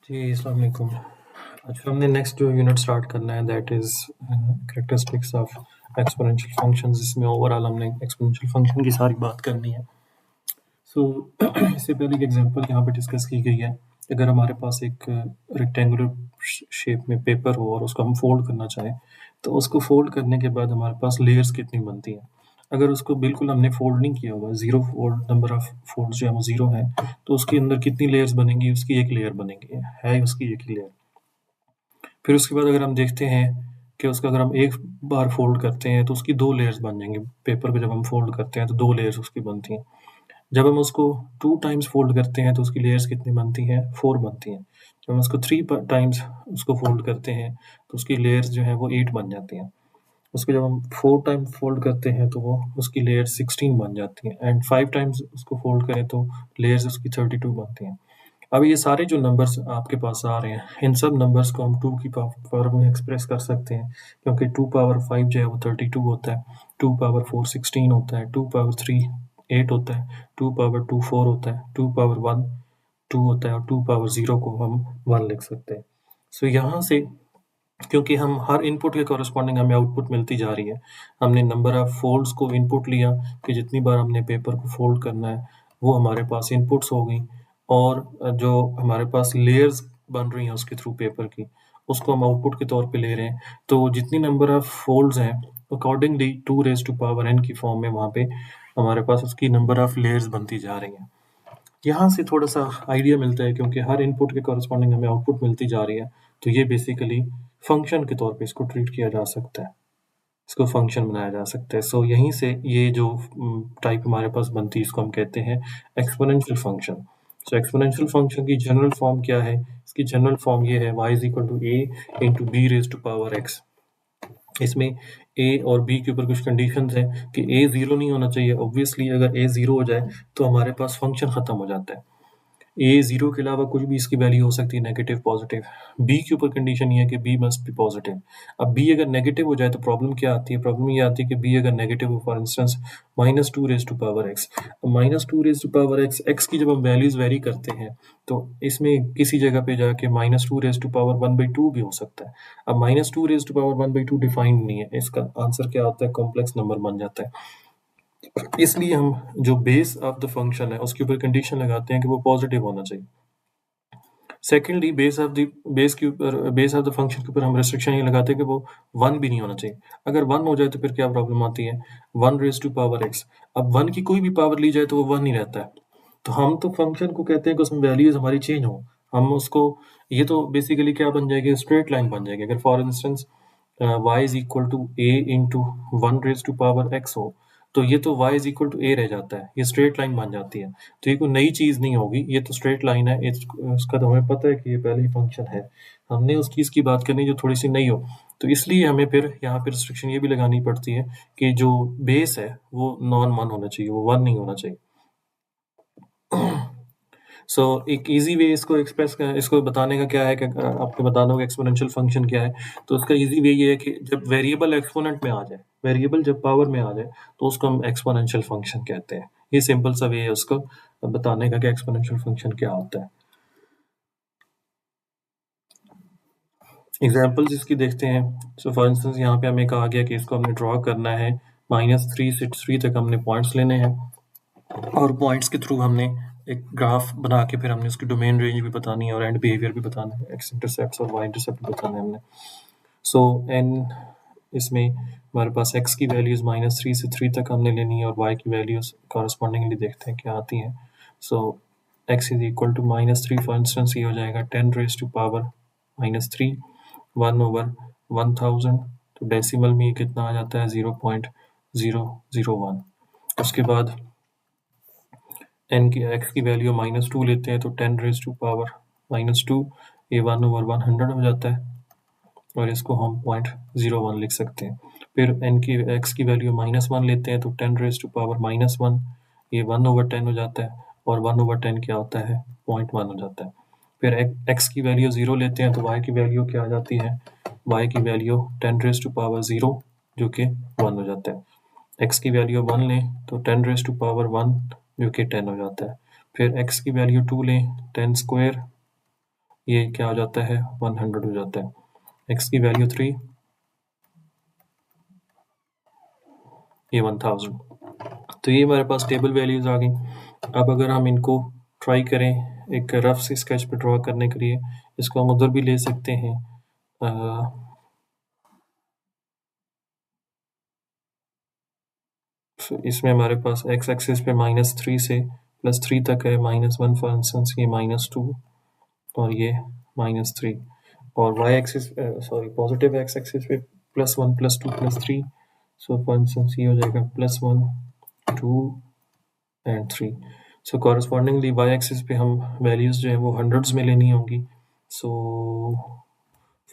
जी, अस्सलाम वालेकुम। आज फिर हमने नेक्स्ट जो यूनिट स्टार्ट करना है that is characteristics of exponential functions. इसमें ओवरऑल हमने एक्सपोनेंशियल फंक्शन की सारी बात करनी है। सो इससे पहले एक एग्जांपल यहाँ पे डिस्कस की गई है। अगर हमारे पास एक रेक्टेंगुलर शेप में पेपर हो और उसको हम फोल्ड करना चाहें, तो उसको फोल्ड करने के बाद हमारे पास लेयर्स कितनी बनती हैं। अगर उसको बिल्कुल हमने फोल्ड नहीं किया हुआ, zero fold, number of fold जो है वो ज़ीरो है, तो उसके अंदर कितनी लेयर्स बनेंगी? उसकी एक लेयर बनेगी, है उसकी एक ही लेयर। फिर उसके बाद अगर हम देखते हैं कि उसका अगर हम एक बार फोल्ड करते हैं तो उसकी दो लेयर्स बन जाएंगी। पेपर को जब हम फोल्ड करते हैं तो दो लेयर्स उसकी बनती हैं। जब हम उसको टू टाइम्स फोल्ड करते हैं तो उसकी लेयर्स कितनी बनती हैं? फोर बनती हैं। जब हम उसको थ्री टाइम्स उसको फोल्ड करते हैं तो उसकी लेयर्स जो है वो एट बन जाती हैं। उसको जब हम फोर टाइम फोल्ड करते हैं तो वो उसकी लेयर्स 16 बन जाती हैं, एंड फाइव टाइम्स उसको फोल्ड करें तो लेयर्स उसकी 32 बनती हैं। अब ये सारे जो नंबर्स आपके पास आ रहे हैं, इन सब नंबर्स को हम टू की पावर में एक्सप्रेस कर सकते हैं, क्योंकि टू पावर फाइव जो है वो 32 होता है, टू पावर फोर 16 होता है, टू पावर थ्री 8 होता है, टू पावर टू 4 होता है, टू पावर वन 2 होता है, और टू पावर ज़ीरो को हम 1 लिख सकते हैं। सो यहाँ से, क्योंकि हम हर इनपुट के कॉरस्पॉन्डिंग हमें आउटपुट मिलती जा रही है, हमने नंबर ऑफ फोल्ड्स को इनपुट लिया कि जितनी बार हमने पेपर को फोल्ड करना है वो हमारे पास इनपुट्स हो गई, और जो हमारे पास लेयर्स बन रही हैं उसके थ्रू पेपर की, उसको हम आउटपुट के तौर पे ले रहे हैं। तो जितनी नंबर ऑफ फोल्ड्स हैं, accordingly to raise to power N की फॉर्म में वहाँ पे हमारे पास उसकी नंबर ऑफ लेयर्स बनती जा रही हैं। यहाँ से थोड़ा सा आइडिया मिलता है, क्योंकि हर इनपुट के कॉरस्पॉन्डिंग हमें आउटपुट मिलती जा रही है, तो ये बेसिकली फंक्शन के तौर पे इसको ट्रीट किया जा सकता है, इसको फंक्शन बनाया जा सकता है। सो यहीं से ये जो टाइप हमारे पास बनती है इसको हम कहते हैं exponential function. So exponential function की जनरल फॉर्म क्या है? इसकी जनरल फॉर्म ये है, y is equal to A into B raise to power X. इसमें ए और बी के ऊपर कुछ कंडीशंस हैं कि ए ज़ीरो नहीं होना चाहिए। ऑब्वियसली अगर ए ज़ीरो हो जाए तो हमारे पास फंक्शन ख़त्म हो जाता है। ए ज़ीरो के अलावा कुछ भी इसकी वैल्यू हो सकती है, नेगेटिव, पॉजिटिव। बी के ऊपर कंडीशन ये है कि बी मस्ट बी पॉजिटिव। अब बी अगर नेगेटिव हो जाए तो प्रॉब्लम क्या आती है? प्रॉब्लम ये आती है कि बी अगर नेगेटिव हो, for instance minus two raise to power X. Minus two raise to power X, X की जब हम वैल्यूज वेरी करते हैं तो इसमें किसी जगह पे जाके minus two raise to power one by two भी हो सकता है। अब minus two raise to power one by two defined नहीं है, इसका आंसर क्या होता है? कॉम्प्लेक्स नंबर बन जाता है। इसलिए हम जो बेस ऑफ द फंक्शन है उसके ऊपर कंडीशन लगाते हैं कि वो पॉजिटिव होना चाहिए। Secondly base of the function के ऊपर हम रिस्ट्रिक्शन ये लगाते हैं कि वो वन भी नहीं होना चाहिए। अगर वन हो जाए तो फिर क्या प्रॉब्लम आती है? One raise to power X. अब वन की कोई भी पावर ली जाए तो वो वन ही रहता है। तो हम तो फंक्शन को कहते हैं कि उसमें वैल्यूज हमारी चेंज हो। हम उसको, ये तो बेसिकली क्या बन जाएगी? स्ट्रेट लाइन बन जाएगी। अगर for instance y is equal to A into one raise to power X हो, तो ये तो y is equal to A रह जाता है, ये स्ट्रेट लाइन बन जाती है। तो ये कोई नई चीज़ नहीं होगी, ये तो स्ट्रेट लाइन है। इसका तो हमें पता है कि ये पहले ही फंक्शन है। हमने उस चीज़ की बात करनी जो थोड़ी सी नई हो। तो इसलिए हमें फिर यहाँ पे रिस्ट्रिक्शन ये भी लगानी पड़ती है कि जो बेस है वो नॉन वन होना चाहिए, वो वन नहीं होना चाहिए। सो एक इजी वे इसको बताने का क्या है कि आपको बताना होगा एक्सपोनेंशियल फंक्शन क्या है। तो उसका इजी वे ये है कि जब वेरिएबल एक्सपोनेंट में आ जाए, वेरिएबल जब पावर में आ जाए, तो उसको हम एक्सपोनेंशियल फंक्शन कहते हैं। ये सिंपल सा वे है उसको बताने का कि एक्सपोनेंशियल फंक्शन क्या होता है। एग्जाम्पल्स इसकी देखते हैं। सो फॉर इंस्टेंस यहाँ पे हमें कहा गया कि इसको हमने ड्रॉ करना है, माइनस थ्री से थ्री तक हमने पॉइंट्स लेने हैं, और पॉइंट्स के थ्रू हमने एक ग्राफ बना के फिर हमने उसकी डोमेन रेंज भी बतानी है और एंड बिहेवियर भी बताना है, एक्स इंटरसेप्ट और वाई इंटरसेप्ट भी बताना है हमने। सो एन, इसमें हमारे पास एक्स की वैल्यूज माइनस थ्री से थ्री तक हमने लेनी है, और वाई की वैल्यूज कॉरस्पॉन्डिंगली देखते हैं क्या आती हैं। So X is equal to minus three, for instance ये हो जाएगा ten raise to power minus three, one over 1000। तो डेसिमल में ये कितना आ जाता है? 0.001। उसके बाद एन की एक्स की वैल्यू माइनस टू लेते हैं तो ten raise to power minus two, ये वन ओवर 100 हो जाता है, और इसको हम 0.01 लिख सकते हैं। फिर एन की एक्स की वैल्यू माइनस वन लेते हैं तो ten raise to power minus one, ये वन ओवर टेन हो जाता है, और वन ओवर टेन क्या होता है? 0.1 हो जाता है। फिर एक्स की वैल्यू ज़ीरो लेते हैं तो वाई की वैल्यू क्या आ जाती है? वाई की value ten raise to power zero, जो कि वन हो जाता है। एक्स की वैल्यू वन लें तो ten raise to power one, जो कि 10 हो जाता है। फिर एक्स की वैल्यू टू लें, टेन स्क्वायर, ये क्या हो जाता है 100 हो जाता है। x की वैल्यू 3, ये 1000। तो ये हमारे पास टेबल वैल्यूज आ गई। अब अगर हम इनको ट्राई करें एक रफ सी स्केच पे ड्रॉ करने के लिए, इसको हम उधर भी ले सकते हैं। इसमें हमारे पास x एक्सिस पे -3 से +3 तक है, -1 फॉर इंस्टेंस, ये -2 और ये -3, और y axis sorry positive x axis पे +1 +2 +3, सो फॉर इंस्टेंस ये हो जाएगा +1 2 and 3। So correspondingly y axis पे हम वैल्यूज जो है वो हंड्रेड्स में लेनी होंगी। सो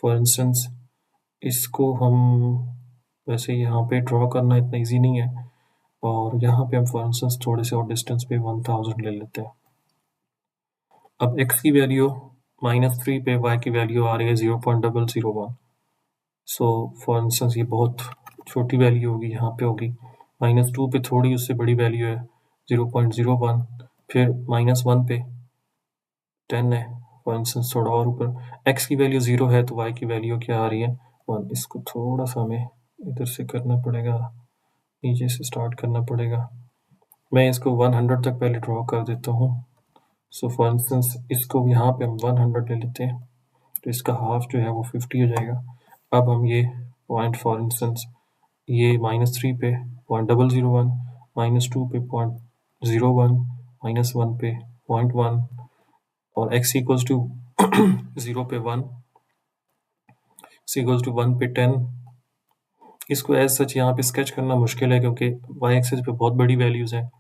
फॉर इंस्टेंस इसको हम वैसे यहाँ पे ड्रॉ करना इतना इजी नहीं है, और यहाँ पे हम फॉर इंस्टेंस थोड़े से और डिस्टेंस पे 1000 ले लेते हैं। अब x की वैल्यू -3 पे y की वैल्यू आ रही है 0.001। सो फॉर इंस्टेंस ये बहुत छोटी वैल्यू होगी, यहाँ पे होगी। -2 पे थोड़ी उससे बड़ी वैल्यू है 0.01, फिर -1 पे 10 है फॉर इंस्टेंस, थोड़ा और ऊपर। x की वैल्यू 0 है तो y की वैल्यू क्या आ रही है 1। इसको थोड़ा सा हमें इधर से करना पड़ेगा, नीचे से स्टार्ट करना पड़ेगा। मैं इसको 100 तक पहले ड्रॉ कर देता हूँ। सो फॉर इंस्टेंस इसको यहाँ पे हम 100 ले लेते हैं, तो इसका हाफ जो है वो 50 हो जाएगा। अब हम ये पॉइंट फॉर इंस्टेंस ये -3 पे 0.001, -2 पे 0.01, -1 पे 0.1, और x इक्वल्स टू 0 पे 1, x इक्वल्स टू 1 पे 10। इसको एज सच यहाँ पे स्केच करना मुश्किल है क्योंकि y एक्सिस पे बहुत बड़ी वैल्यूज़ हैं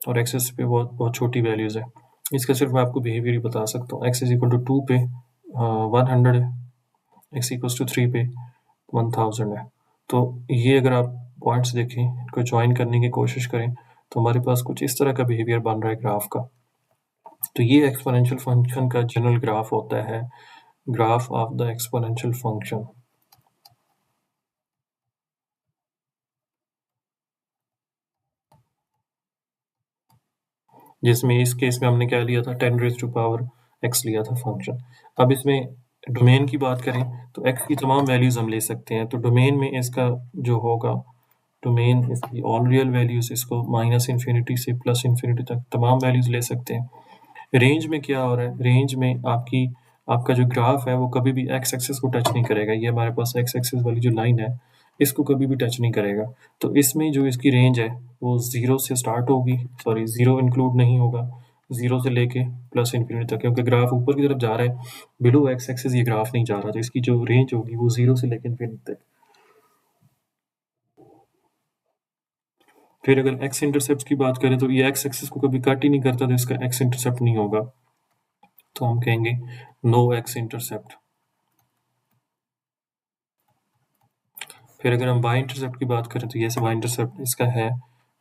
और एक्सिस पे बहुत बहुत छोटी वैल्यूज़ है। इसका सिर्फ मैं आपको बिहेवियर ही बता सकता हूँ। x इज इक्वल टू 2 पे 100 है, x इक्वल्स टू 3 पे 1000 है। तो ये अगर आप पॉइंट्स देखें, इनको ज्वाइन करने की कोशिश करें, तो हमारे पास कुछ इस तरह का बिहेवियर बन रहा है ग्राफ का। तो ये एक्सपोनेंशियल फंक्शन का जनरल ग्राफ होता है, graph of the exponential function. जिसमें इस केस में हमने क्या लिया था 10⁻⁻x लिया था फंक्शन। अब इसमें डोमेन की बात करें तो x की तमाम वैल्यूज हम ले सकते हैं। तो डोमेन में इसका जो होगा, डोमेन इसकी ऑल रियल वैल्यूज, इसको -∞ से +∞ तक तमाम वैल्यूज ले सकते हैं। रेंज में क्या हो रहा है, रेंज में आपका जो ग्राफ है वो कभी भी x एक्सिस को टच नहीं करेगा। ये हमारे पास x एक्सिस वाली जो लाइन है इसको कभी भी टच नहीं करेगा। तो इसमें जो इसकी रेंज है वो 0 से स्टार्ट होगी, सॉरी 0 इंक्लूड नहीं होगा, 0 से लेके +∞ तक, क्योंकि ग्राफ ऊपर की तरफ जा रहा है, बिलो x एक्सिस ये ग्राफ नहीं जा रहा। तो इसकी जो रेंज होगी वो 0 से लेके ∞ तक। फिर अगर x इंटरसेप्ट की बात करें तो ये x एक्सिस को कभी कट ही नहीं करता, तो इसका x इंटरसेप्ट नहीं होगा, तो हम कहेंगे नो x इंटरसेप्ट। फिर अगर हम y इंटरसेप्ट की बात करें तो ये y इंटरसेप्ट इसका है,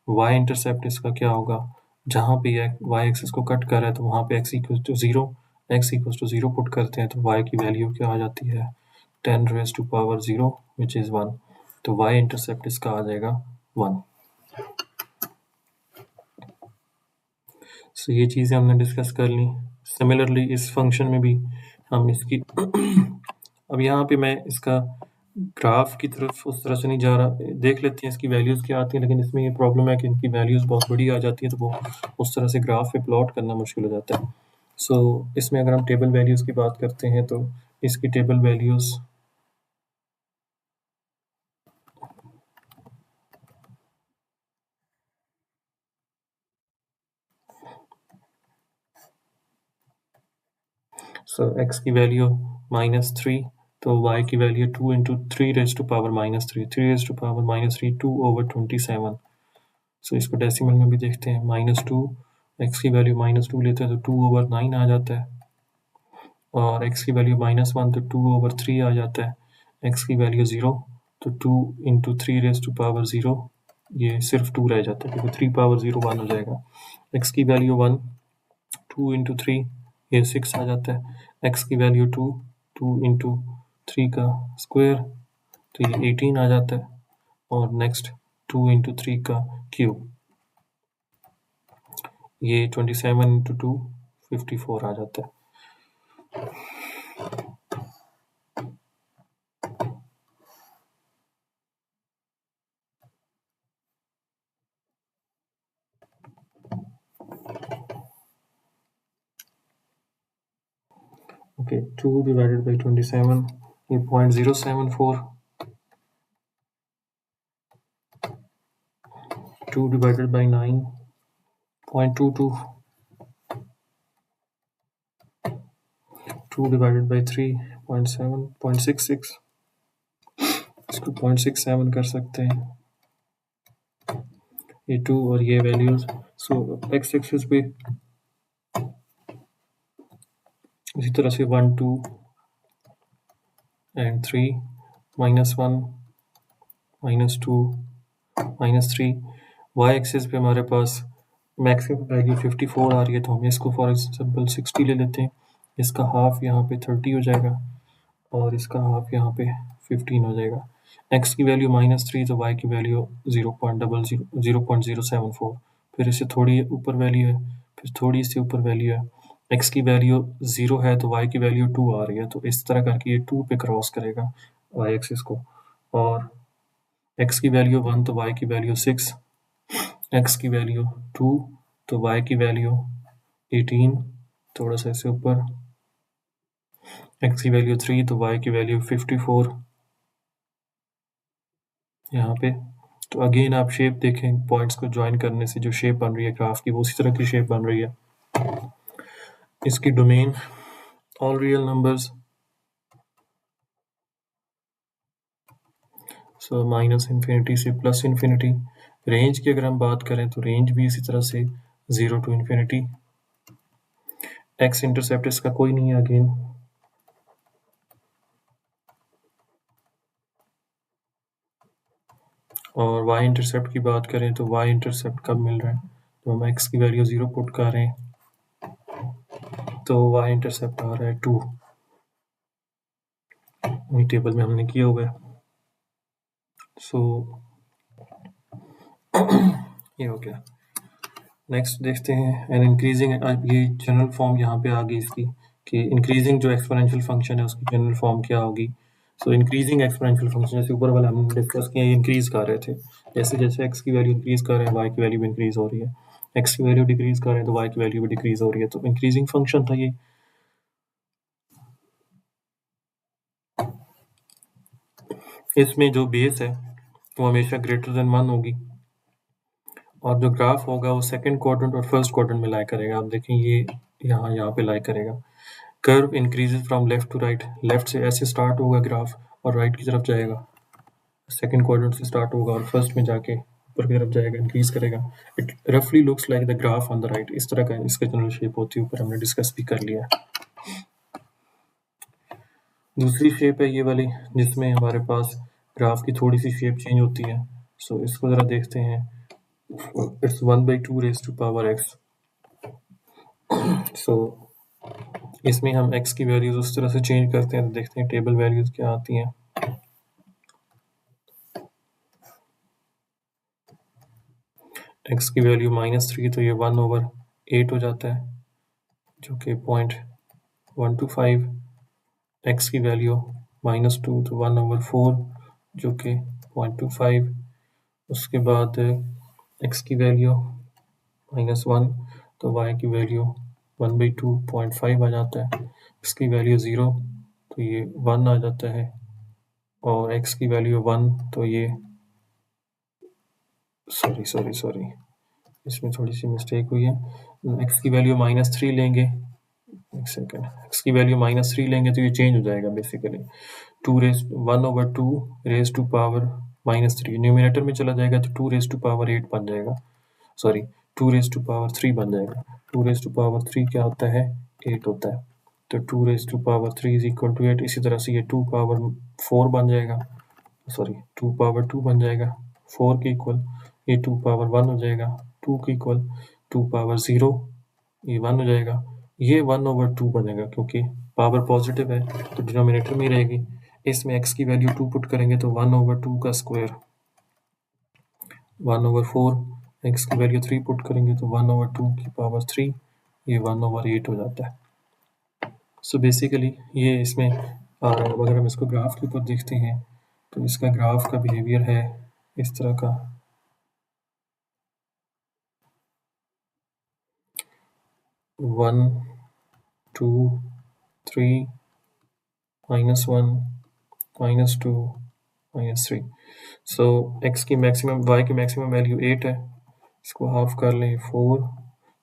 y इंटरसेप्ट इसका क्या होगा, जहाँ पे ये y एक्सिस को कट कर रहा है तो वहाँ पे x equal to 0, x equal to 0 put करते हैं तो y की वैल्यू क्या आ जाती है 10⁻⁻0 विच इज़ 1। तो y इंटरसेप्ट इसका आ जाएगा 1। सो ये चीज़ें हमने डिस्कस कर ली। सिमिलरली इस फंक्शन में भी हम इसकी अब यहाँ पे मैं इसका ग्राफ की तरफ उस तरह से नहीं जा रहा, देख लेते हैं इसकी वैल्यूज़ क्या आती हैं, लेकिन इसमें ये प्रॉब्लम है कि इनकी वैल्यूज़ बहुत बड़ी आ जाती है, तो वो उस तरह से ग्राफ पे प्लॉट करना मुश्किल हो जाता है। सो इसमें अगर हम टेबल वैल्यूज़ की बात करते हैं तो इसकी टेबल वैल्यूज़ सो x की वैल्यू -3, तो y की वैल्यू 2 इंटू 3⁻³ 3⁻³ 2/27। सो इसको डेसिमल में भी देखते हैं, -2, x की वैल्यू -2 लेते हैं तो 2/9 आ जाता है, और x की वैल्यू -1 तो 2/3 आ जाता है, x की वैल्यू 0 तो 2 इंटू 3⁻0, ये सिर्फ 2 रह जाता है क्योंकि 3 पावर 0 1 हो जाएगा। x की वैल्यू 1, 2 इंटू 3 ये 6 आ जाता है, x की वैल्यू 2, 2 इंटू 3 का स्क्वायर तो ये 18 आ जाता है, और नेक्स्ट 2 इंटू 3 का क्यूब, ये 27 इंटू 2 54 आ जाता है। Okay, 2 divided by 27 is 0.074. 2 divided by 9, 0.22. 2 divided by 3, 0.7, 0.66. इसको 0.67 कर सकते हैं, ये 2 और ये वैल्यूज। सो एक्स एक्सिस पे इसी तरह से 1, 2 एंड 3, -1, -2, -3। वाई एक्सिस पे हमारे पास मैक्सिमम वैल्यू 54 आ रही है, तो हम इसको फॉर एग्जाम्पल 60 ले लेते हैं। इसका हाफ यहाँ पे 30 हो जाएगा और इसका हाफ यहाँ पे 15 हो जाएगा। एक्स की वैल्यू -3 तो वाई की वैल्यू 0.074। फिर इससे थोड़ी ऊपर वैल्यू है, फिर थोड़ी इससे ऊपर वैल्यू है। एक्स की वैल्यू 0 है तो वाई की वैल्यू 2 आ रही है, तो इस तरह करके ये 2 पे क्रॉस करेगा वाई एक्सिस को। और एक्स की वैल्यू 1 तो वाई की वैल्यू 6, एक्स की वैल्यू 2 तो वाई की वैल्यू 18, थोड़ा सा इससे ऊपर। एक्स की वैल्यू 3 तो वाई की वैल्यू 54 यहाँ पे। तो अगेन आप शेप देखें, पॉइंट्स को ज्वाइन करने से जो शेप बन रही है ग्राफ की, वो उसी तरह की शेप बन रही है। इसकी डोमेन ऑल रियल नंबर्स, सो -इन्फिनिटी से +इन्फिनिटी। रेंज की अगर हम बात करें तो रेंज भी इसी तरह से 0 to इन्फिनिटी। एक्स इंटरसेप्ट इसका कोई नहीं है अगेन। और वाई इंटरसेप्ट की बात करें तो वाई इंटरसेप्ट कब मिल रहा है, तो हम एक्स की वैल्यू 0 पुट कर रहे हैं तो वाई इंटरसेप्ट आ रहा है 2। टेबल में हमने किया हुआ है। सो ये हो गया। नेक्स्ट देखते हैं एन इंक्रीजिंग। ये जनरल फॉर्म यहाँ पे आ गई इसकी कि इंक्रीजिंग जो एक्सपोनेंशियल फंक्शन है उसकी जनरल फॉर्म क्या होगी। सो इंक्रीजिंग एक्सपोनेंशियल फंक्शन, जैसे ऊपर वाला हमने डिस्कस किया, ये इंक्रीज कर रहे थे। जैसे जैसे एक्स की वैल्यू इंक्रीज कर रहे हैं वाई की वैल्यू भी इंक्रीज हो रही है, एक्स की वैल्यू डिक्रीज कर रहे हैं तो वाई की वैल्यू भी डिक्रीज हो रही है। तो इंक्रीजिंग फंक्शन था ये। इसमें जो बेस है वो हमेशा ग्रेटर देन 1 होगी और जो ग्राफ होगा वो सेकंड क्वाड्रेंट और फर्स्ट क्वाड्रेंट में लाई करेगा। आप देखें ये यहाँ पे लाई करेगा। Curve increases from left to right, left से ऐसे स्टार्ट होगा ग्राफ और राइट की तरफ जाएगा। सेकंड क्वाड्रेंट से स्टार्ट होगा और फर्स्ट में जाके ऊपर की तरफ जाएगा, इंक्रीज करेगा। इट रफली looks like the graph on the right. इस तरह का इसका जनरल शेप होती है, ऊपर हमने डिस्कस भी कर लिया है। दूसरी शेप है ये वाली जिसमें हमारे पास ग्राफ की थोड़ी सी शेप चेंज होती है। सो इसको ज़रा देखते हैं। It's 1/2 raised to power x। सो इसमें हम x की वैल्यूज उस तरह से चेंज करते हैं, तो देखते हैं टेबल वैल्यूज क्या आती हैं। x की वैल्यू -3 तो ये 1/8 हो जाता है जो कि 0.125। x की वैल्यू -2 तो 1/4 जो कि 0.25। उसके बाद x की वैल्यू -1 तो y की वैल्यू 1/2 0.5 आ जाता है। x की वैल्यू 0 तो ये 1 आ जाता है और x की वैल्यू 1 तो ये सॉरी इसमें थोड़ी सी मिस्टेक हुई है। x की वैल्यू -3 लेंगे, एक सेकेंड, x की वैल्यू -3 लेंगे तो ये चेंज हो जाएगा basically 1/2 raise to power -3। Numerator में चला जाएगा तो 2 रेज टू पावर 8 बन जाएगा, सॉरी 2 रेज टू पावर 3 बन जाएगा। 2 रेज टू पावर 3 क्या होता है, 8 होता है। तो 2 raise to power 3 is equal to 8। इसी तरह से ये 2 पावर 4 बन जाएगा, सॉरी 2 पावर 2 बन जाएगा 4 के इक्वल। ये 2 पावर 1 हो जाएगा 2 के इक्वल। 2 पावर 0 ये 1 हो जाएगा, ये 1/2 बनेगा क्योंकि पावर पॉजिटिव है तो डिनोमिनेटर में ही रहेगी। इसमें x की वैल्यू 2 पुट करेंगे तो 1/2 का स्क्वायर 1/4। x की वैल्यू 3 पुट करेंगे तो 1/2 की पावर 3, ये 1/8 हो जाता है। सो बेसिकली ये इसमें अगर हम इसको ग्राफ के ऊपर देखते हैं तो इसका ग्राफ का बिहेवियर है इस तरह का। 1 2 3 -1 -2 -3। सो x की मैक्सिमम y की मैक्सिमम वैल्यू 8 है, इसको हाफ कर लें 4,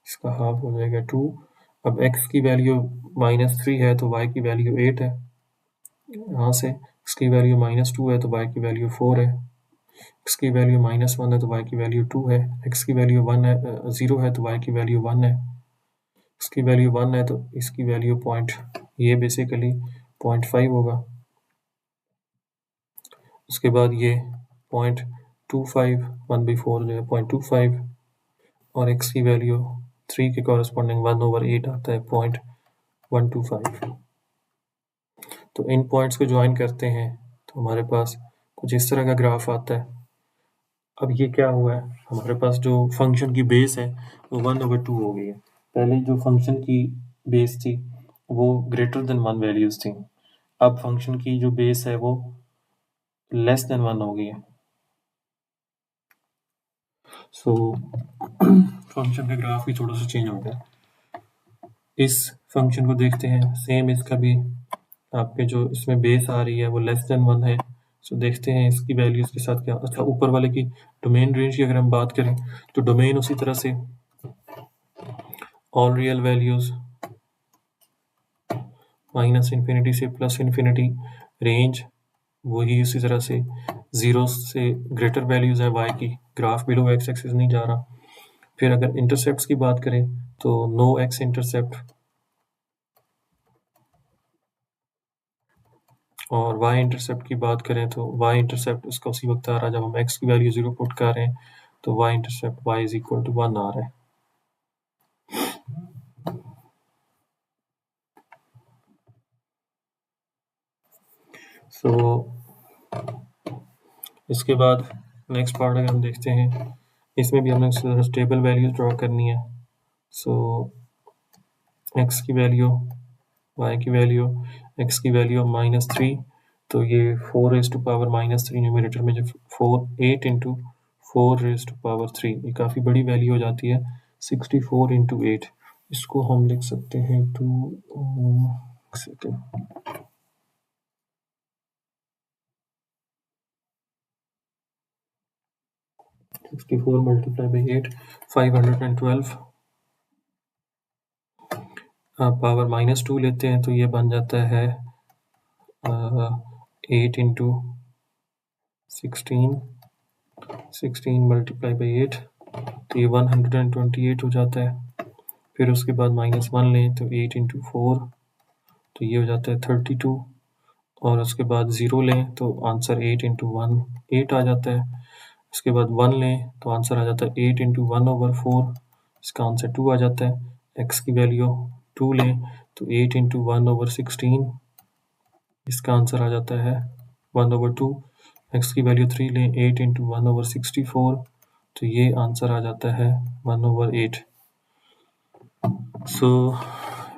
इसका हाफ हो जाएगा 2। अब x की वैल्यू -3 है तो y की वैल्यू 8 है, यहाँ से इसकी वैल्यू -2 है तो y की वैल्यू 4 है, x की वैल्यू -1 है तो y की वैल्यू 2 है, x की वैल्यू 1 है 0 है तो y की वैल्यू 1 है, इसकी वैल्यू 1 है तो इसकी वैल्यू पॉइंट, ये बेसिकली 0.5 होगा। उसके बाद ये 0.25 1/4 जो है 0.25 और x की वैल्यू 3 के कॉरस्पॉन्डिंग 1/8 आता है 0.125। तो इन पॉइंट्स को ज्वाइन करते हैं तो हमारे पास कुछ इस तरह का ग्राफ आता है। अब ये क्या हुआ है, हमारे पास जो फंक्शन की बेस है वो 1/2 हो गई है। पहले जो फंक्शन की बेस थी वो ग्रेटर देन 1 वैल्यूज थी, अब फंक्शन की जो बेस है वो लेस देन 1 हो गई है। सो फंक्शन का ग्राफ भी थोड़ा सा चेंज हो गया। इस फंक्शन को देखते हैं, सेम इसका भी आपके जो इसमें बेस आ रही है वो लेस देन 1 है। सो देखते हैं इसकी वैल्यूज के साथ क्या। अच्छा, ऊपर वाले की डोमेन रेंज की अगर हम बात करें तो डोमेन उसी तरह से ऑल रियल वैल्यूज -∞ से +∞, रेंज वही उसी तरह से 0 से ग्रेटर वैल्यूज है y की, ग्राफ बिलो x एक्सिस नहीं जा रहा। फिर अगर इंटरसेप्ट्स की बात करें तो नो x इंटरसेप्ट और y इंटरसेप्ट की बात करें तो y इंटरसेप्ट उसका उसी वक्त आ रहा है जब हम x की वैल्यू 0 पुट कर रहे हैं, तो y intercept y is equal to 1 आ रहा है। सो इसके बाद नेक्स्ट पार्ट अगर हम देखते हैं, इसमें भी हमें स्टेबल वैल्यूज ड्रॉ करनी है। सो x की वैल्यू, y की वैल्यू, x की वैल्यू -3, तो ये 4⁻³ न्यूमरेटर में जो 8 इंटू 4⁻³ ये काफ़ी बड़ी वैल्यू हो जाती है। 64 इंटू 8, इसको हम लिख सकते हैं 64 मल्टीप्लाई बाई 8 512। पावर -2 लेते हैं तो ये बन जाता है 8 इंटू 16 मल्टीप्लाई बाई 8, तो ये 128 हो जाता है। फिर उसके बाद -1 लें तो 8 इंटू 4, तो ये हो जाता है 32, और उसके बाद 0 लें तो आंसर 8 इंटू 1 8 आ जाता है। उसके बाद 1 लें तो आंसर आ जाता है 8 इंटू 1/4, इसका आंसर 2 आ जाता है। x की वैल्यू 2 लें तो 8 इंटू 1/16, इसका आंसर आ जाता है 1/2। x की वैल्यू 3 लें 8 इंटू 1/64, तो ये आंसर आ जाता है 1/8। सो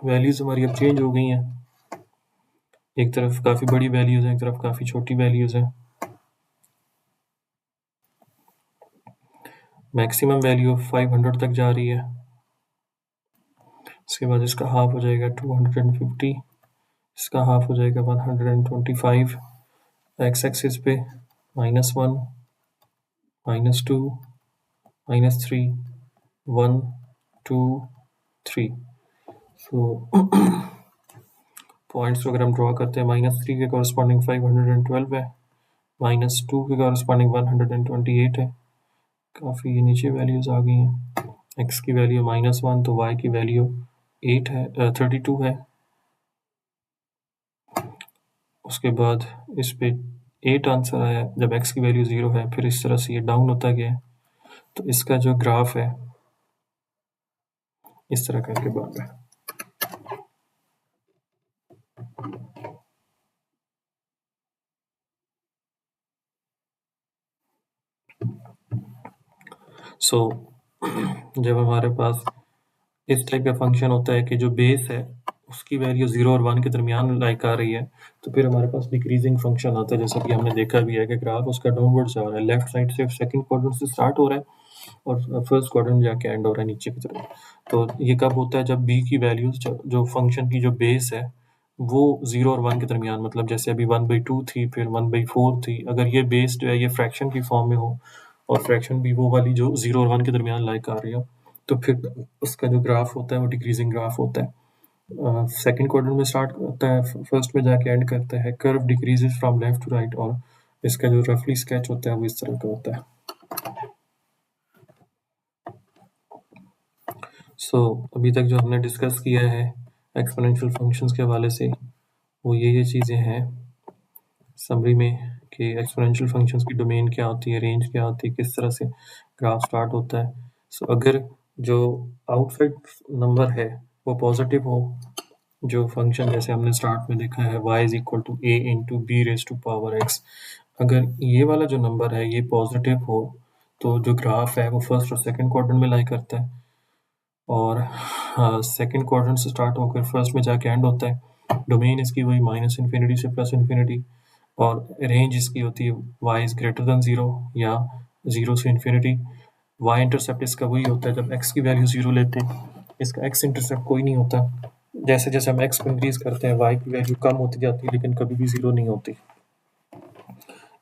वैल्यूज़ हमारी अब चेंज हो गई हैं, एक तरफ काफ़ी बड़ी वैल्यूज़ हैं, एक तरफ काफ़ी छोटी वैल्यूज़ हैं। मैक्सिमम वैल्यू 500 तक जा रही है, इसके बाद इसका हाफ हो जाएगा 250, इसका हाफ हो जाएगा 125। एक्स एक्सिस पे -1 -2 -3 1 2 3। सो पॉइंट्स अगर हम ड्रॉ करते हैं, -3 के कॉरस्पॉन्डिंग 512 है, -2 के कॉरस्पॉन्डिंग 128 है, काफ़ी ये नीचे वैल्यूज़ आ गई हैं। x की वैल्यू -1 तो y की वैल्यू 8 है 32 है। उसके बाद इस पे 8 आंसर आया जब x की वैल्यू 0 है, फिर इस तरह से ये डाउन होता गया है, तो इसका जो ग्राफ है इस तरह करके बन रहा है। सो जब हमारे पास इस टाइप का फंक्शन होता है कि जो बेस है उसकी वैल्यू 0 और 1 के दरमियान लाइक आ रही है, तो फिर हमारे पास डिक्रीजिंग फंक्शन आता है, जैसा कि हमने देखा भी है कि ग्राफ उसका डाउनवर्ड जा रहा है, लेफ्ट साइड से सेकंड क्वाड्रेंट से स्टार्ट हो रहा है और फर्स्ट क्वाड्रेंट में जाके एंड हो रहा है नीचे की तरफ। तो ये कब होता है? जब बी की वैल्यूज जो फंक्शन की जो बेस है वो 0 और 1 के दरमियान, मतलब जैसे अभी 1/2 थी, फिर 1/4 थी, अगर ये बेस जो है ये फ्रैक्शन की फॉर्म में हो और फ्रैक्शन भी वो वाली जो 0 और 1 के दरमियान लाइक आ रही हो, तो फिर उसका जो ग्राफ होता है वो डिक्रीजिंग ग्राफ होता है। सेकंड क्वाड्रेंट में स्टार्ट करता है, फर्स्ट में जाके एंड करता है, curve decreases from left to right, और इसका जो रफली स्केच होता है वो इस तरह का होता है। अभी तक जो हमने डिस्कस किया है एक्सपोनेंशियल फंक्शंस के हवाले से, वो ये चीज़ें हैं समरी में, कि एक्सपोनेंशियल फंक्शंस की डोमेन क्या होती है, रेंज क्या होती है, किस तरह से ग्राफ स्टार्ट होता है। अगर जो आउटसाइड नंबर है वो पॉजिटिव हो, जो फंक्शन जैसे हमने स्टार्ट में देखा है y is equal to a into B raise to power x, अगर ये वाला जो नंबर है ये पॉजिटिव हो तो जो ग्राफ है वो फर्स्ट और सेकंड क्वाड्रेंट में लाई करता है, और सेकंड क्वाड्रेंट से स्टार्ट होकर फर्स्ट में जाके एंड होता है। डोमेन इसकी वही माइनस इन्फिनिटी से प्लस इन्फिनिटी, और रेंज इसकी होती है y is greater than zero या ज़ीरो से इन्फिनिटी। y इंटरसेप्ट इसका वही होता है जब x की वैल्यू ज़ीरो लेते हैं, इसका x इंटरसेप्ट कोई नहीं होता। जैसे जैसे हम x को इंक्रीज करते हैं y की वैल्यू कम होती जाती है, लेकिन कभी भी ज़ीरो नहीं होती।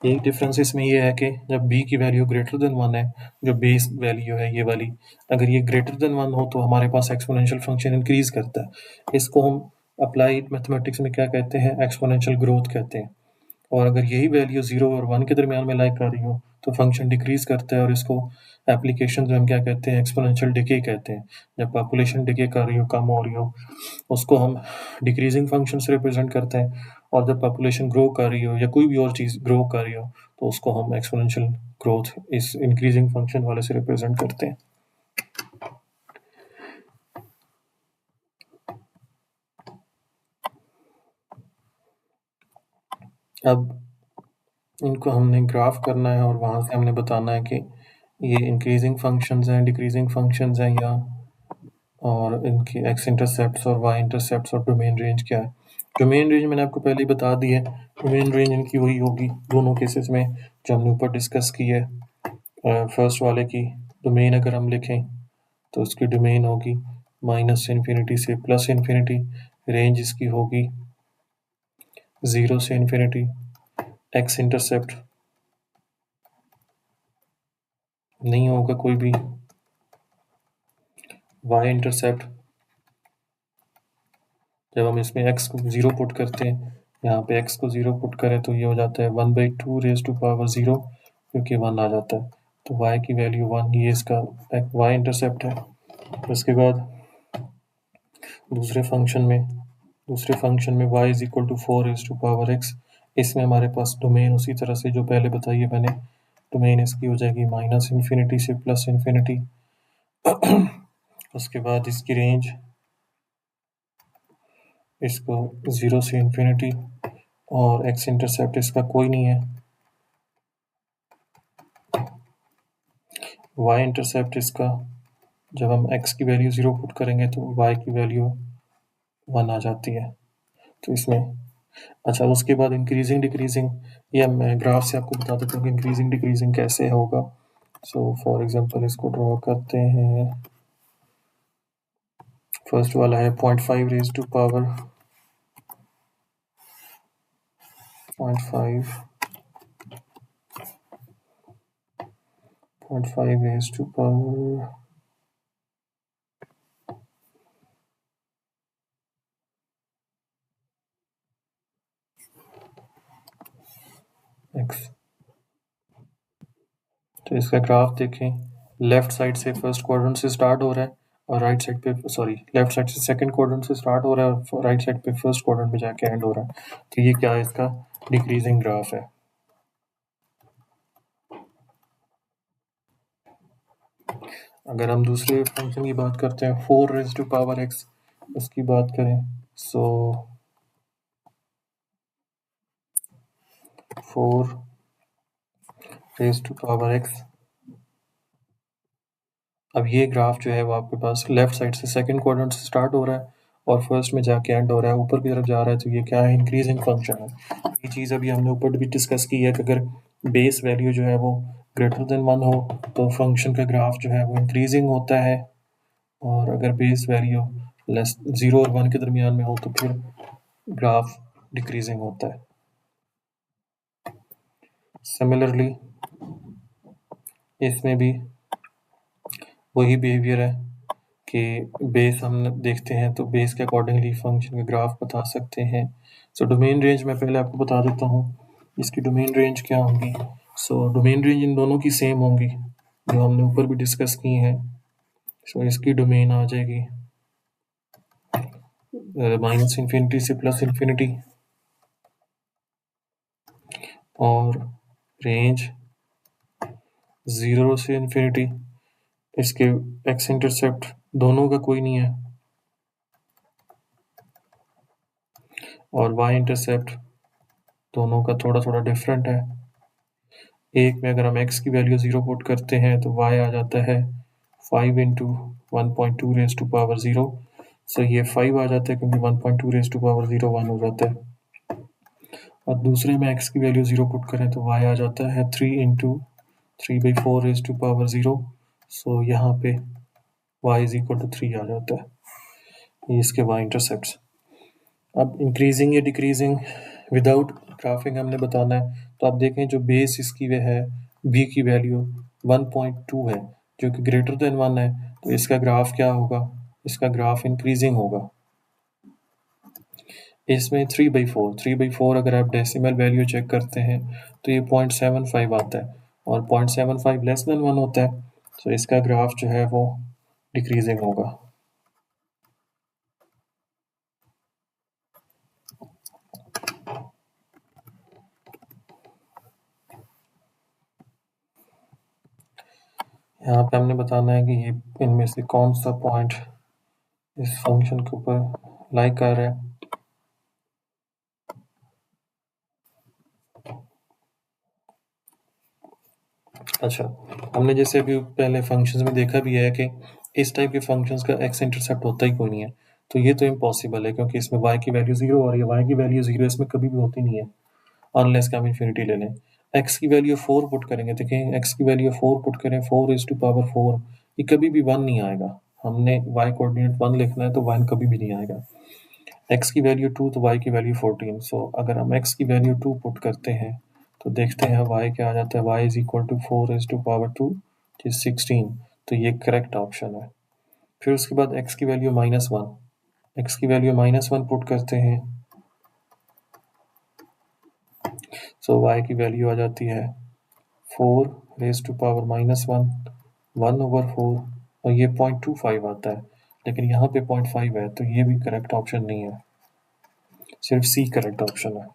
एक डिफरेंस इसमें ये है कि जब b की वैल्यू ग्रेटर देन 1 है, जो बेस वैल्यू है ये वाली, अगर ये ग्रेटर देन 1 हो तो हमारे पास एक्सपोनेंशियल फंक्शन इंक्रीज करता है। इसको हम अप्लाइड मैथमेटिक्स में क्या कहते हैं? एक्सपोनेंशियल ग्रोथ कहते हैं। और अगर यही वैल्यू 0 और 1 के दरमियान में लाई कर रही हो तो फंक्शन डिक्रीज करता है, और इसको एप्लीकेशन में हम क्या कहते हैं? एक्सपोनेंशियल डिके कहते हैं। जब पॉपुलेशन डिके कर रही हो, कम हो रही हो, उसको हम डिक्रीजिंग फंक्शन से रिप्रेजेंट करते हैं, और जब पॉपुलेशन ग्रो कर रही हो या कोई भी और चीज़ ग्रो कर रही हो तो उसको हम एक्सपोनेंशियल ग्रोथ इस इंक्रीजिंग फंक्शन वाले से रिप्रेजेंट करते हैं। अब इनको हमने ग्राफ करना है और वहाँ से हमने बताना है कि ये इंक्रीजिंग फंक्शंस हैं, डिक्रीजिंग फंक्शंस हैं, या और इनकी एक्स इंटरसेप्ट्स और वाई इंटरसेप्ट्स और डोमेन रेंज क्या है। डोमेन रेंज मैंने आपको पहले ही बता दी है। डोमेन रेंज इनकी वही होगी दोनों केसेस में जो हमने ऊपर डिस्कस की है। फर्स्ट वाले की डोमेन अगर हम लिखें तो उसकी डोमेन होगी माइनस इन्फिनिटी से प्लस इन्फिनिटी, रेंज इसकी होगी 0 से इन्फिनिटी, एक्स इंटरसेप्ट नहीं होगा कोई भी, वाई इंटरसेप्ट जब हम इसमें x को 0 पुट करते हैं, यहाँ पे x को 0 पुट करें तो ये हो जाता है 1/2 रेज टू पावर 0, क्योंकि 1 आ जाता है, तो y की वैल्यू 1, ये इसका y इंटरसेप्ट है। उसके बाद दूसरे फंक्शन में y is equal to 4 raise to power x, इसमें हमारे पास डोमेन उसी तरह से जो पहले बताई है मैंने, डोमेन इसकी हो जाएगी माइनस इन्फिनिटी से प्लस इन्फिनिटी। उसके बाद इसकी रेंज इसको 0 से इन्फिनिटी, और एक्स इंटरसेप्ट इसका कोई नहीं है, वाई इंटरसेप्ट इसका जब हम x की वैल्यू 0 पुट करेंगे तो y की वैल्यू 1 आ जाती है। तो इसमें अच्छा, उसके बाद इंक्रीजिंग डिक्रीजिंग, ये मैं ग्राफ से आपको बता देता हूँ कि इंक्रीजिंग डिक्रीजिंग कैसे होगा। फॉर एग्जांपल इसको ड्रॉ करते हैं। फर्स्ट वाला है 0.5 raise to power 0.5 raise to power x। तो इसका ग्राफ देखें, लेफ्ट साइड से फर्स्ट क्वाड्रेंट से स्टार्ट हो रहा है और राइट साइड पे लेफ्ट साइड से सेकंड क्वाड्रेंट से स्टार्ट हो रहा है और राइट साइड पे फर्स्ट क्वाड्रेंट में जाके एंड हो रहा है। तो ये क्या है? इसका डिक्रीजिंग ग्राफ है। अगर हम दूसरे फंक्शन की बात करते हैं 4 रेज टू पावर x, उसकी बात करें, 4 रेज टू पावर x, अब ये ग्राफ जो है वो आपके पास लेफ्ट साइड से सेकंड क्वाड्रेंट से स्टार्ट हो रहा है और फर्स्ट में जाके एंड हो रहा है, ऊपर की तरफ जा रहा है, तो ये क्या है, इंक्रीजिंग फंक्शन है। ये चीज़ अभी हमने ऊपर भी डिस्कस की है कि अगर बेस वैल्यू जो है वो ग्रेटर देन 1 हो तो फंक्शन का ग्राफ जो है वो इंक्रीजिंग होता है, और अगर बेस वैल्यू लेस 0 और 1 के दरमियान में हो तो फिर ग्राफ डिक्रीजिंग होता है। सिमिलरली इसमें भी वही बिहेवियर है कि बेस हम देखते हैं तो बेस के अकॉर्डिंगली फंक्शन का ग्राफ बता सकते हैं। सो डोमेन रेंज मैं पहले आपको बता देता हूँ, इसकी डोमेन रेंज क्या होगी। सो डोमेन रेंज इन दोनों की सेम होंगी जो हमने ऊपर भी डिस्कस की हैं। सो इसकी डोमेन आ जाएगी माइनस इन्फिनिटी से प्लस इन्फिनिटी, और रेंज 0 से इन्फिनिटी। इसके एक्स इंटरसेप्ट दोनों का कोई नहीं है, और वाई इंटरसेप्ट दोनों का थोड़ा थोड़ा डिफरेंट है। एक में अगर हम x की वैल्यू 0 पुट करते हैं तो y आ जाता है 5 इंटू 1.2 रेज टू पावर 0। सो ये 5 आ जाता है क्योंकि 1.2 रेज टू पावर 0 1 हो जाता है। और दूसरे में x की वैल्यू 0 पुट करें तो y आ जाता है 3 इंटू 3/4 रेज टू पावर 0। सो यहाँ पे y इज इक्वल टू 3 आ जाता है। ये इसके y इंटरसेप्ट। अब इंक्रीजिंग या डिक्रीजिंग विदाउट ग्राफिंग हमने बताना है, तो आप देखें जो बेस इसकी वह है b की वैल्यू 1.2 है जो कि ग्रेटर देन 1 है, तो इसका ग्राफ क्या होगा, इसका ग्राफ इंक्रीजिंग होगा। इसमें 3/4 अगर आप डेसिमल वैल्यू चेक करते हैं तो ये 0.75 आता है, और 0.75 लेस देन 1 होता है, तो इसका ग्राफ जो है वो डिक्रीजिंग होगा। यहाँ पे हमने बताना है कि ये इनमें से कौन सा पॉइंट इस फंक्शन के ऊपर लाई कर रहा है। अच्छा, हमने जैसे अभी पहले फंक्शंस में देखा भी है कि इस टाइप के फंक्शंस का एक्स इंटरसेप्ट होता ही कोई नहीं है, तो ये तो इम्पॉसिबल है क्योंकि इसमें y की वैल्यू 0 और ये y की वैल्यू 0 इसमें कभी भी होती नहीं है अनलेस कि हम इन्फिनिटी ले लें। x की वैल्यू 4 पुट करेंगे, देखें x की वैल्यू 4 पुट करें, 4 इज टू पावर 4, ये कभी भी 1 नहीं आएगा। हमने y कोऑर्डिनेट 1 लिखना है तो 1 कभी भी नहीं आएगा। x की वैल्यू 2 तो y की वैल्यू 14। सो अगर हम x की वैल्यू 2 पुट करते हैं तो देखते हैं y क्या आ जाता है, y is equal to 4 is to power 2 is 16, तो ये करेक्ट ऑप्शन है। फिर उसके बाद x की वैल्यू -1, x की वैल्यू -1 पुट करते हैं, सो y की वैल्यू आ जाती है 4 रेज टू पावर -1, 1/4, और ये 0.25 आता है, लेकिन यहाँ पे 0.5 है तो ये भी करेक्ट ऑप्शन नहीं है, सिर्फ सी करेक्ट ऑप्शन है।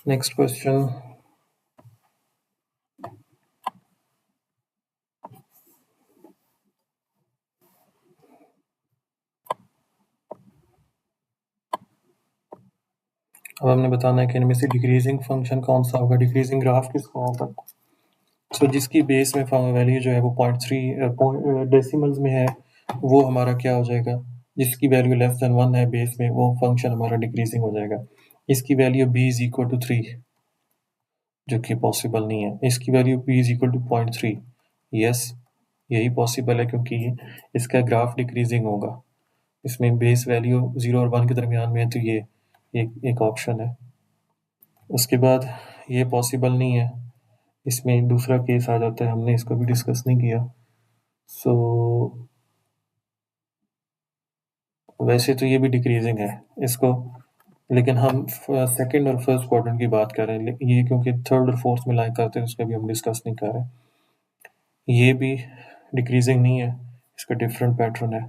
नेक्स्ट क्वेश्चन, अब हमने बताना है कि इनमें से डिक्रीजिंग फंक्शन कौन सा होगा, डिक्रीजिंग ग्राफ किसका होगा। सो जिसकी बेस में वैल्यू जो है वो 0.3 डेसिमल्स में है वो हमारा क्या हो जाएगा, जिसकी वैल्यू लेस देन 1 है बेस में, वो फंक्शन हमारा डिक्रीजिंग हो जाएगा। इसकी value b is equal to 3 जो कि पॉसिबल नहीं है, इसकी value b is equal to 0.3, yes यही पॉसिबल है क्योंकि इसका ग्राफ डिक्रीजिंग होगा। इसमें बेस वैल्यू 0 और 1 के दरमियान में है, तो ये एक ऑप्शन है। उसके बाद ये पॉसिबल नहीं है, इसमें दूसरा केस आ जाता है, हमने इसको भी डिस्कस नहीं किया। सो वैसे तो ये भी डिक्रीजिंग है इसको, लेकिन हम सेकंड और फर्स्ट क्वाड्रेंट की बात कर रहे हैं। ये क्योंकि थर्ड और फोर्थ में लाइक करते हैं, उसका भी हम डिस्कस नहीं कर रहे। ये भी डिक्रीजिंग नहीं है, इसका डिफरेंट पैटर्न है।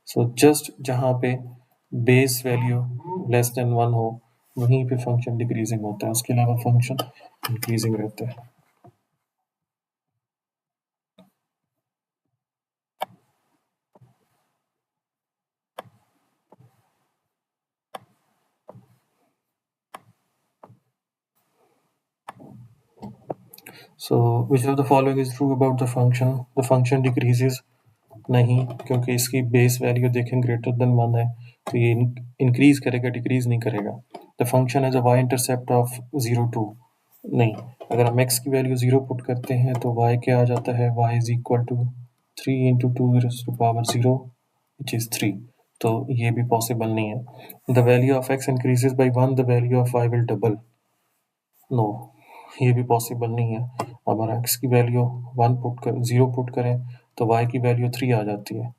सो जस्ट जहाँ पे बेस वैल्यू लेस देन 1 हो वहीं पे फंक्शन डिक्रीजिंग होता है, उसके अलावा फंक्शन इंक्रीजिंग रहता है। So which of the following is true about the function? The function decreases नहीं, क्योंकि इसकी बेस वैल्यू देखें ग्रेटर देन 1 है, तो ये इंक्रीज करेगा, डिक्रीज नहीं करेगा। The function has a y intercept of 0 2 नहीं, अगर हम x की वैल्यू 0 पुट करते हैं तो y क्या आ जाता है, y is equal to 3 into 2 to power 0 which is 3, तो ये भी पॉसिबल नहीं है। The value of x increases by 1, the value of y will double, no, ये भी पॉसिबल नहीं है। अगर x की वैल्यू 1 पुट कर 0 पुट करें तो y की वैल्यू 3 आ जाती है,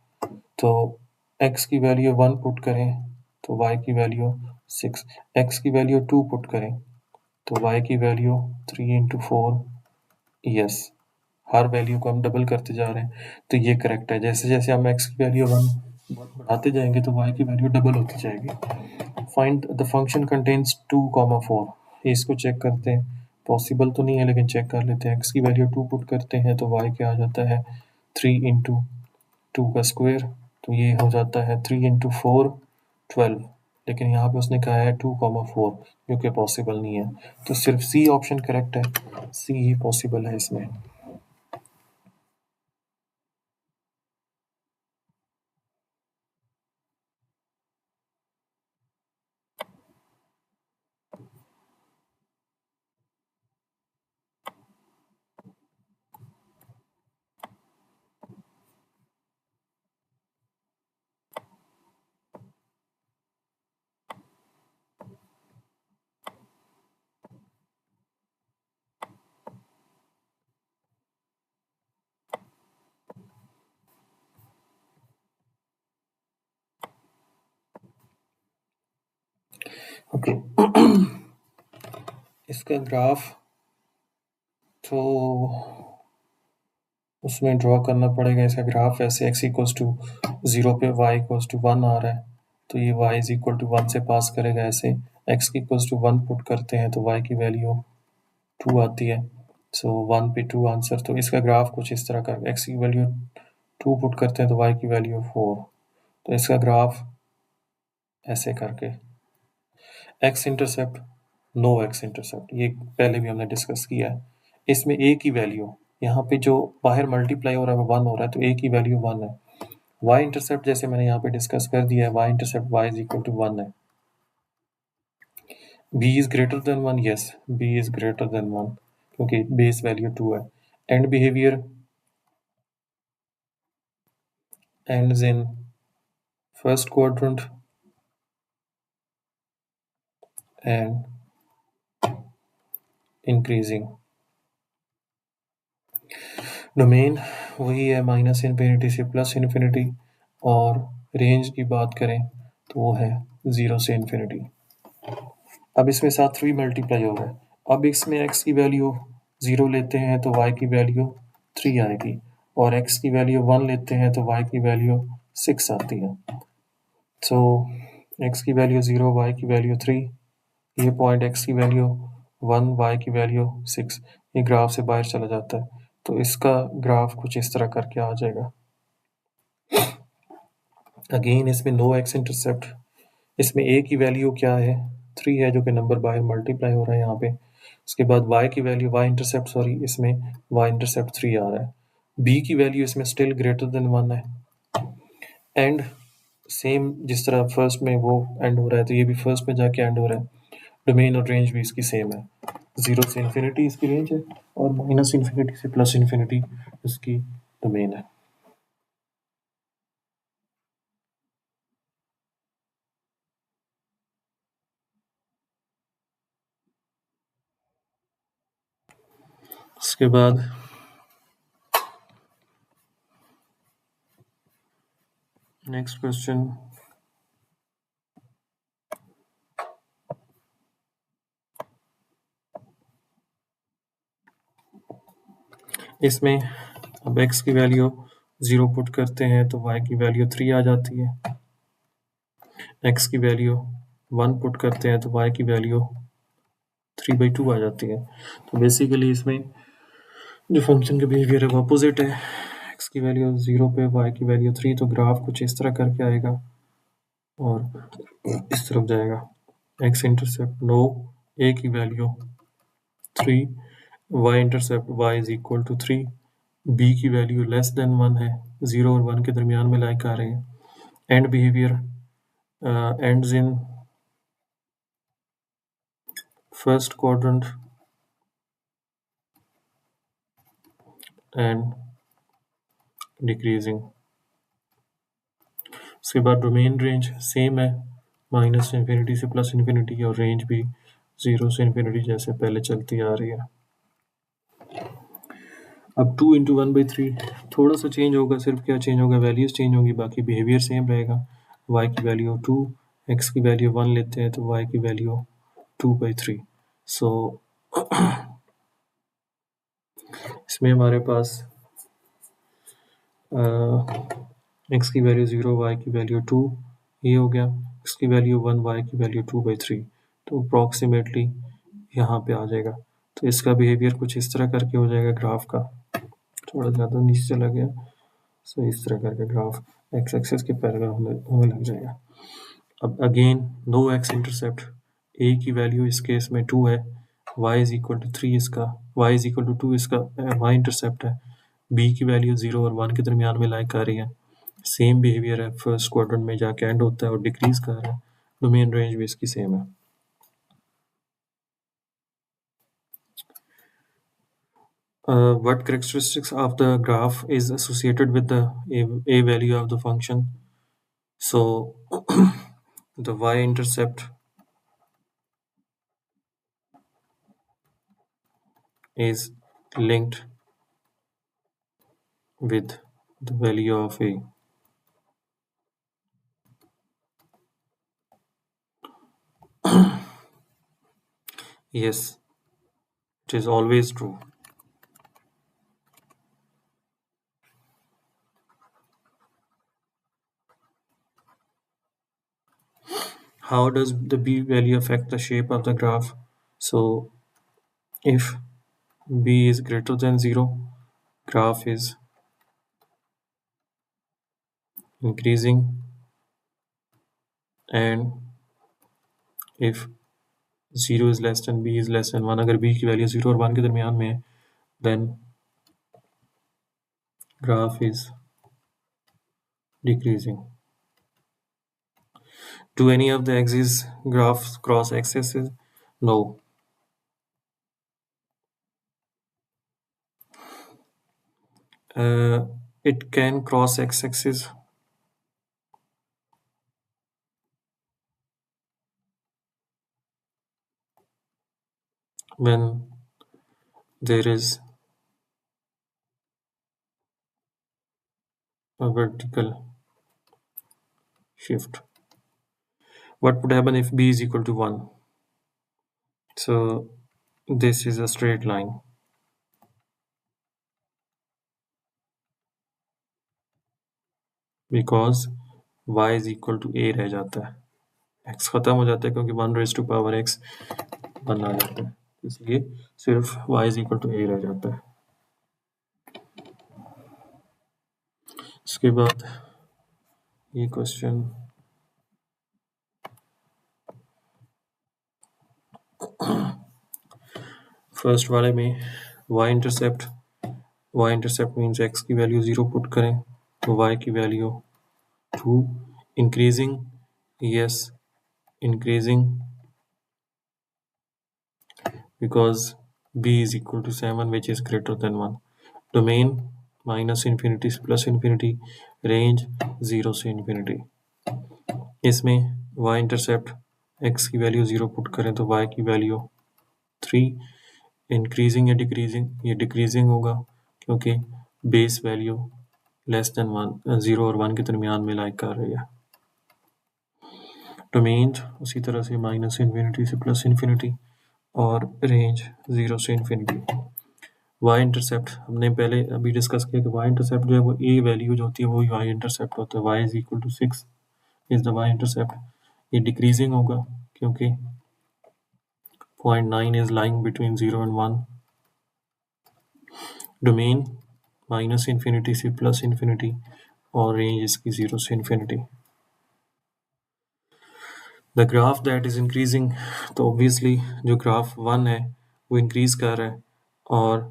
तो x की वैल्यू 1 पुट करें तो y की वैल्यू 6, x की वैल्यू 2 पुट करें तो y की वैल्यू 3 इंटू 4, यस, हर वैल्यू को हम डबल करते जा रहे हैं, तो ये करेक्ट है। जैसे जैसे हम x की वैल्यू 1 बढ़ाते जाएंगे तो y की वैल्यू डबल होती जाएगी। फाइंड द फंक्शन कंटेन्स 2,4, इसको चेक करते हैं, पॉसिबल तो नहीं है लेकिन चेक कर लेते हैं। x की वैल्यू 2 पुट करते हैं तो y क्या आ जाता है, 3 इंटू 2 का स्क्वायर, तो ये हो जाता है 3 इंटू 4 12, लेकिन यहाँ पे उसने कहा है 2,4 जो कि पॉसिबल नहीं है, तो सिर्फ सी ऑप्शन करेक्ट है, सी ही पॉसिबल है इसमें। ओके इसका ग्राफ तो उसमें ड्रॉ करना पड़ेगा। इसका ग्राफ ऐसे x इक्वल्स टू 0 पे y इक्वल्स टू 1 आ रहा है, तो ये y इज इक्वल टू 1 से पास करेगा ऐसे, x इक्वल्स टू 1 पुट करते हैं तो y की वैल्यू 2 आती है, सो 1 पे 2 आंसर। तो इसका ग्राफ कुछ इस तरह का, x की वैल्यू 2 पुट करते हैं तो y की वैल्यू 4, तो इसका ग्राफ ऐसे करके x intercept, no x intercept, ये पहले भी हमने डिस्कस किया है। इसमें a की वैल्यू, यहाँ पे जो बाहर मल्टीप्लाई हो रहा है वो 1 हो रहा है, तो a की वैल्यू 1 है। y इंटरसेप्ट जैसे मैंने यहाँ पे डिस्कस कर दिया है, y intercept y is equal to 1 है। b is greater than 1, yes, b is greater than 1 क्योंकि बेस वैल्यू 2 है। End behaviour ends in first quadrant and increasing। Domain वही है माइनस इन्फिनिटी से प्लस इन्फिनिटी, और रेंज की बात करें तो वो है 0 से इन्फिनिटी। अब इसमें साथ 3 मल्टीप्लाई हो गए, अब इसमें x की वैल्यू 0 लेते हैं तो y की वैल्यू 3 आएगी, और x की वैल्यू 1 लेते हैं तो y की वैल्यू 6 आती है। सो x की वैल्यू 0, y की वैल्यू 3, ये पॉइंट x की वैल्यू 1, y की वैल्यू 6, ये ग्राफ से बाहर चला जाता है, तो इसका ग्राफ कुछ इस तरह करके आ जाएगा। अगेन इसमें नो x इंटरसेप्ट, इसमें a की वैल्यू क्या है, 3 है, जो कि नंबर बाहर मल्टीप्लाई हो रहा है यहाँ पे। उसके बाद y की वैल्यू, y इंटरसेप्ट सॉरी, इसमें y इंटरसेप्ट 3 आ रहा है। b की वैल्यू इसमें स्टिल ग्रेटर देन 1 है, एंड सेम जिस तरह फर्स्ट में वो एंड हो रहा है तो ये भी फर्स्ट में जाके एंड हो रहा है। डोमेन और रेंज भी इसकी सेम है, 0 से इन्फिनिटी इसकी रेंज है और माइनस इन्फिनिटी से प्लस इन्फिनिटी इसकी डोमेन है। उसके बाद नेक्स्ट क्वेश्चन, इसमें अब x की वैल्यू 0 पुट करते हैं तो y की वैल्यू 3 आ जाती है, x की वैल्यू 1 पुट करते हैं तो y की वैल्यू 3/2 आ जाती है। तो बेसिकली इसमें जो फंक्शन का बिहेवियर है वो अपोजिट है, x की वैल्यू 0 पे y की वैल्यू 3, तो ग्राफ कुछ इस तरह करके आएगा और इस तरफ जाएगा। x इंटरसेप्ट नो, a की value 3, y intercept y is equal to 3, b की वैल्यू लेस देन 1 है, 0 और 1 के दरमियान में लाइक आ रहे हैं। And behaviour ends in first quadrant and decreasing. उसके बाद डोमेन रेंज सेम है, माइनस इन्फिनिटी से प्लस इन्फिनिटी, और रेंज भी 0 से इन्फिनिटी जैसे पहले चलती आ रही है। अब 2 इंटू 1/3 थोड़ा सा चेंज होगा, सिर्फ क्या चेंज होगा, वैल्यूज चेंज होंगी, बाकी बिहेवियर सेम रहेगा। y की वैल्यू 2, x की वैल्यू 1 लेते हैं तो y की वैल्यू 2/3। सो इसमें हमारे पास x की वैल्यू 0, y की वैल्यू 2, ये हो गया, x की वैल्यू 1, y की वैल्यू 2/3, तो अप्रॉक्सीमेटली यहाँ पे आ जाएगा। तो इसका बिहेवियर कुछ इस तरह करके हो जाएगा ग्राफ का, थोड़ा ज़्यादा नीचे चला गया, सो इस तरह करके ग्राफ एक्स एक्सिस के पैरेलल होने लग जाएगा। अब अगेन नो एक्स इंटरसेप्ट, ए की वैल्यू इस केस में 2 है, y इज इक्वल टू 3 इसका, y इज इक्वल टू 2 इसका y इंटरसेप्ट है, b की वैल्यू 0 और 1 के दरमियान में लाइक आ रही है, सेम बिहेवियर है, फर्स्ट क्वाड्रेंट में जाके एंड होता है और डिक्रीज कर रहा है, डोमेन रेंज भी इसकी सेम है। What characteristics of the graph is associated with the a value of the function? So the y-intercept is linked with the value of a. Yes, it is always true. How does the b value affect the shape of the graph? So if b is greater than 0, graph is increasing, and if 0 is less than b is less than 1, अगर b की value 0 और 1 के दरमियान में है, then graph is decreasing. Do any of the axes graphs cross axes? No. It can cross x-axis when there is a vertical shift. What would happen if b is equal to 1? So this is a straight line. Because y is equal to a रह जाता है, x खत्म हो जाता है क्योंकि 1 raised to power x 1 आ जाता है, इसलिए सिर्फ y is equal to a रह जाता है। इसके बाद ये क्वेश्चन फर्स्ट वाले में y इंटरसेप्ट मीन्स x की वैल्यू 0 पुट करें तो y की value 2, increasing, yes, increasing because b is equal to 7 which is greater than 1, domain minus infinity से प्लस इन्फिनिटी, रेंज 0 से इन्फिनिटी। इसमें y इंटरसेप्ट x की वैल्यू 0 पुट करें तो y की वैल्यू 3, इंक्रीजिंग या डिक्रीजिंग, ये डिक्रीजिंग होगा क्योंकि बेस वैल्यू लेस देन 1, 0 और 1 के दरमियान में लाइक कर रही है। डोमेन उसी तरह से माइनस इन्फिनिटी से प्लस इन्फिनिटी और रेंज 0 से इन्फिनिटी। वाई इंटरसेप्ट हमने पहले अभी डिस्कस किया कि वाई इंटरसेप्ट जो है वो ए वैल्यू जो होती है वो वाई इंटरसेप्ट होता है। Y is equal to 6 is the y intercept. ये डिक्रीजिंग होगा क्योंकि 0.9 is lying between 0 and 1. Domain minus infinity से plus infinity और range इसकी 0 से infinity. The graph that is increasing, तो obviously जो graph 1 है वो increase कर रहा है और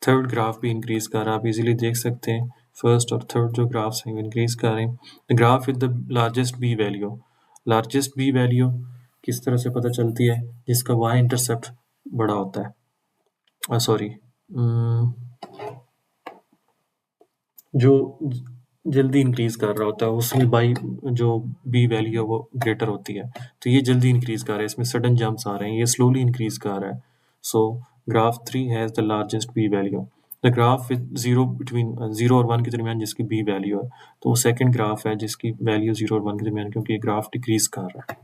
थर्ड ग्राफ भी इंक्रीज कर रहा है। आप इजीली देख सकते हैं फर्स्ट और थर्ड जो ग्राफ्स हैं वो इंक्रीज कर रहे हैं। The graph with the largest b value, largest b value किस तरह से पता चलती है? जिसका वाई इंटरसेप्ट बड़ा होता है, सॉरी जो जल्दी इंक्रीज कर रहा होता है उसमें बाई जो बी वैल्यू है वो ग्रेटर होती है, तो ये जल्दी इंक्रीज कर रहा है, इसमें सडन जंप्स आ रहे हैं, ये स्लोली इंक्रीज कर रहा है। So graph 3 has the largest b value. The graph with zero between 0 और 1 के दरमियान जिसकी बी वैल्यू है, तो वो सेकंड ग्राफ है जिसकी वैल्यू 0 और 1 के दरमियान, क्योंकि ये ग्राफ डिक्रीज कर रहा है।